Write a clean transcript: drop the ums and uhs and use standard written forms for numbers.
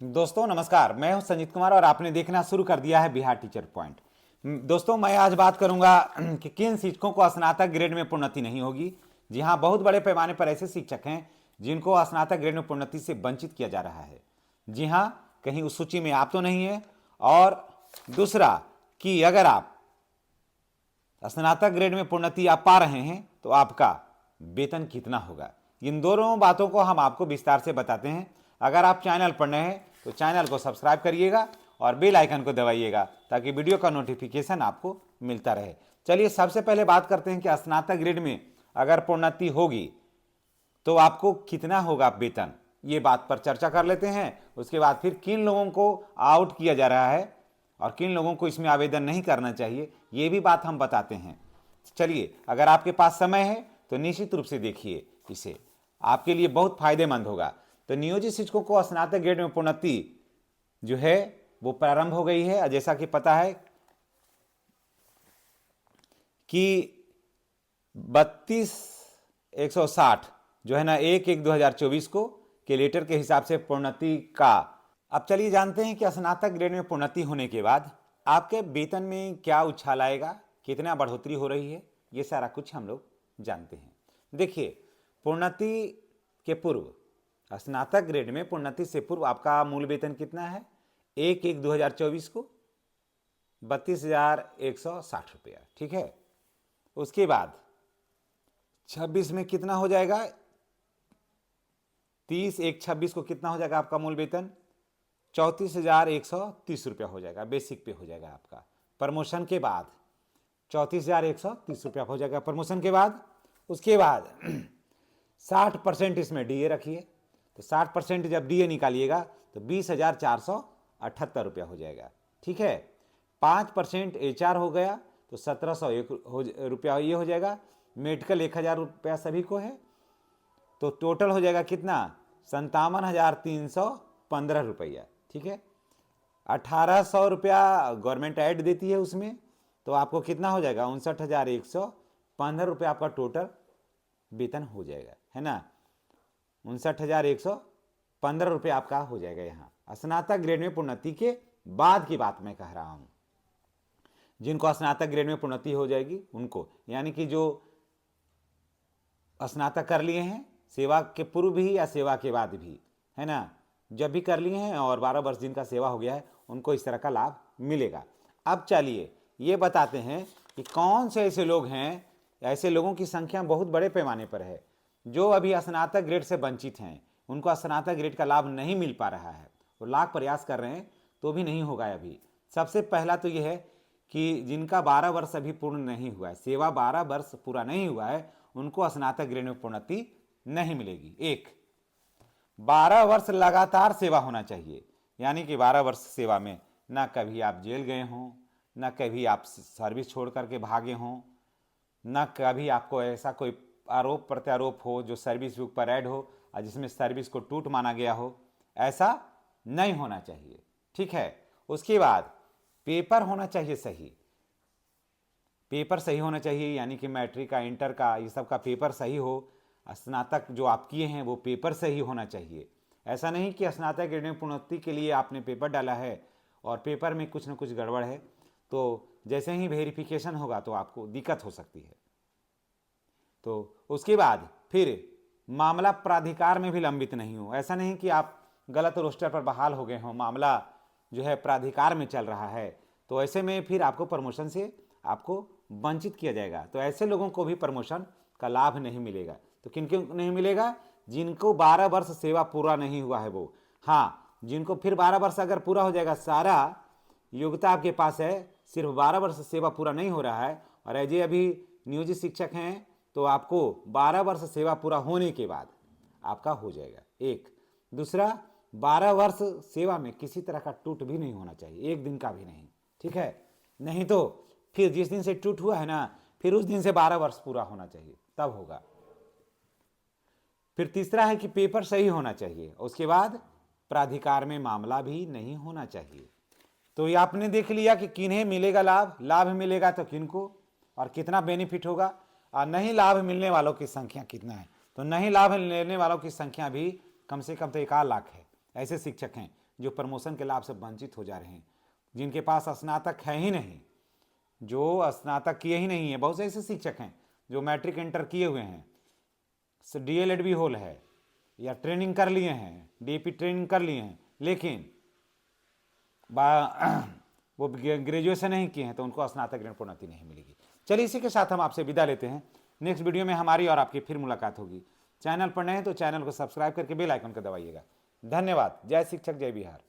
दोस्तों नमस्कार, मैं हूं संजीत कुमार और आपने देखना शुरू कर दिया है बिहार टीचर पॉइंट। दोस्तों मैं आज बात करूंगा कि किन शिक्षकों को स्नातक ग्रेड में प्रोन्नति नहीं होगी। जी हां, बहुत बड़े पैमाने पर ऐसे शिक्षक हैं जिनको स्नातक ग्रेड में प्रोन्नति से वंचित किया जा रहा है। जी हां, कहीं उस सूची में आप तो नहीं है। और दूसरा कि अगर आप स्नातक ग्रेड में प्रोन्नति आप पा रहे हैं तो आपका वेतन कितना होगा, इन दोनों बातों को हम आपको विस्तार से बताते हैं। अगर आप चैनल पर नए हैं तो चैनल को सब्सक्राइब करिएगा और बेल आइकन को दबाइएगा ताकि वीडियो का नोटिफिकेशन आपको मिलता रहे। चलिए सबसे पहले बात करते हैं कि स्नातक ग्रेड में अगर प्रोन्नति होगी तो आपको कितना होगा वेतन, ये बात पर चर्चा कर लेते हैं। उसके बाद फिर किन लोगों को आउट किया जा रहा है और किन लोगों को इसमें आवेदन नहीं करना चाहिए, ये भी बात हम बताते हैं। चलिए, अगर आपके पास समय है तो निश्चित रूप से देखिए, इसे आपके लिए बहुत फायदेमंद होगा। तो नियोजित शिक्षकों को स्नातक ग्रेड में प्रोन्नति जो है वो प्रारंभ हो गई है। जैसा कि पता है कि 32,160 जो है ना 1/1/2024 को के लेटर के हिसाब से प्रोन्नति का। अब चलिए जानते हैं कि स्नातक ग्रेड में प्रोन्नति होने के बाद आपके वेतन में क्या उछाल आएगा, कितना बढ़ोतरी हो रही है, ये सारा कुछ हम लोग जानते हैं। देखिए, प्रोन्नति के पूर्व स्नातक ग्रेड में प्रोन्नति से पूर्व आपका मूल वेतन कितना है? 1/1/2024 को 32,160 रुपया, ठीक है। उसके बाद 26 में कितना हो जाएगा? 30/1/26 को कितना हो जाएगा आपका मूल वेतन? 34,130 रुपया हो जाएगा, बेसिक पे हो जाएगा आपका। प्रमोशन के बाद 34,130 रुपया हो जाएगा प्रमोशन के बाद। उसके बाद 60% इसमें डीए रखिए, तो 60% जब डीए निकालिएगा तो 20,478 रुपया हो जाएगा, ठीक है। 5% एचआर हो गया तो 1,701 रुपया ये हो जाएगा। मेडिकल 1,000 रुपया सभी को है, तो टोटल हो जाएगा कितना? 57,315 रुपया, ठीक है। 1,800 रुपया गवर्नमेंट ऐड देती है उसमें, तो आपको कितना हो जाएगा? 59,115 रुपया आपका टोटल वेतन हो जाएगा, है ना। 59,115 रुपये आपका हो जाएगा यहाँ स्नातक ग्रेड में प्रोन्नति के बाद की बात मैं कह रहा हूँ। जिनको स्नातक ग्रेड में प्रोन्नति हो जाएगी उनको, यानी कि जो स्नातक कर लिए हैं सेवा के पूर्व भी या सेवा के बाद भी, है ना, जब भी कर लिए हैं और 12 वर्ष जिनका सेवा हो गया है उनको इस तरह का लाभ मिलेगा। अब चलिए ये बताते हैं कि कौन से ऐसे लोग हैं, ऐसे लोगों की संख्या बहुत बड़े पैमाने पर है जो अभी स्नातक ग्रेड से वंचित हैं, उनको स्नातक ग्रेड का लाभ नहीं मिल पा रहा है। वो लाख प्रयास कर रहे हैं तो भी नहीं होगा अभी। सबसे पहला तो यह है कि जिनका 12 वर्ष अभी पूर्ण नहीं हुआ है, सेवा 12 वर्ष पूरा नहीं हुआ है, उनको स्नातक ग्रेड में प्रोन्नति नहीं मिलेगी। एक, 12 वर्ष लगातार सेवा होना चाहिए, यानी कि 12 वर्ष सेवा में ना कभी आप जेल गए हों, ना कभी आप सर्विस छोड़ करके भागे हों, ना कभी आपको ऐसा कोई आरोप प्रत्यारोप हो जो सर्विस बुक पर ऐड हो और जिसमें सर्विस को टूट माना गया हो, ऐसा नहीं होना चाहिए, ठीक है। उसके बाद पेपर होना चाहिए सही, पेपर सही होना चाहिए, यानी कि मैट्रिक का, इंटर का, ये सब का पेपर सही हो। स्नातक जो आप किए हैं वो पेपर सही होना चाहिए। ऐसा नहीं कि स्नातक ग्रेड में प्रोन्नति के लिए आपने पेपर डाला है और पेपर में कुछ ना कुछ गड़बड़ है, तो जैसे ही वेरिफिकेशन होगा तो आपको दिक्कत हो सकती है। तो उसके बाद फिर मामला प्राधिकार में भी लंबित नहीं हो। ऐसा नहीं कि आप गलत रोस्टर पर बहाल हो गए हों, मामला जो है प्राधिकार में चल रहा है, तो ऐसे में फिर आपको प्रमोशन से आपको वंचित किया जाएगा। तो ऐसे लोगों को भी प्रमोशन का लाभ नहीं मिलेगा। तो किन किन नहीं मिलेगा? जिनको 12 वर्ष सेवा पूरा नहीं हुआ है वो, हाँ, जिनको फिर 12 वर्ष अगर पूरा हो जाएगा, सारा योग्यता आपके पास है, सिर्फ 12 वर्ष सेवा पूरा नहीं हो रहा है और अजय अभी नियोजित शिक्षक हैं, तो आपको 12 वर्ष सेवा पूरा होने के बाद आपका हो जाएगा। एक, दूसरा, 12 वर्ष सेवा में किसी तरह का टूट भी नहीं होना चाहिए, एक दिन का भी नहीं, ठीक है। नहीं तो फिर जिस दिन से टूट हुआ है ना, फिर उस दिन से 12 वर्ष पूरा होना चाहिए, तब होगा। फिर तीसरा है कि पेपर सही होना चाहिए। उसके बाद प्राधिकार में मामला भी नहीं होना चाहिए। तो ये आपने देख लिया कि किन्हें मिलेगा लाभ, लाभ मिलेगा तो किनको और कितना बेनिफिट होगा, और नहीं लाभ मिलने वालों की संख्या कितना है। तो नहीं लाभ लेने वालों की संख्या भी कम से कम तो 1 लाख है। ऐसे शिक्षक हैं जो प्रमोशन के लाभ से वंचित हो जा रहे हैं, जिनके पास स्नातक है ही नहीं, जो स्नातक किए ही नहीं है। बहुत से ऐसे शिक्षक हैं जो मैट्रिक इंटर किए हुए हैं, DLED भी होल है या ट्रेनिंग कर लिए हैं, DAP ट्रेनिंग कर लिए हैं, लेकिन वो ग्रेजुएशन नहीं किए हैं, तो उनको स्नातक ऋण प्रोन्नति नहीं मिलेगी। चलिए इसी के साथ हम आपसे विदा लेते हैं। नेक्स्ट वीडियो में हमारी और आपकी फिर मुलाकात होगी। चैनल पर नए हैं तो चैनल को सब्सक्राइब करके बेल आइकन को दबाइएगा। धन्यवाद। जय शिक्षक, जय बिहार।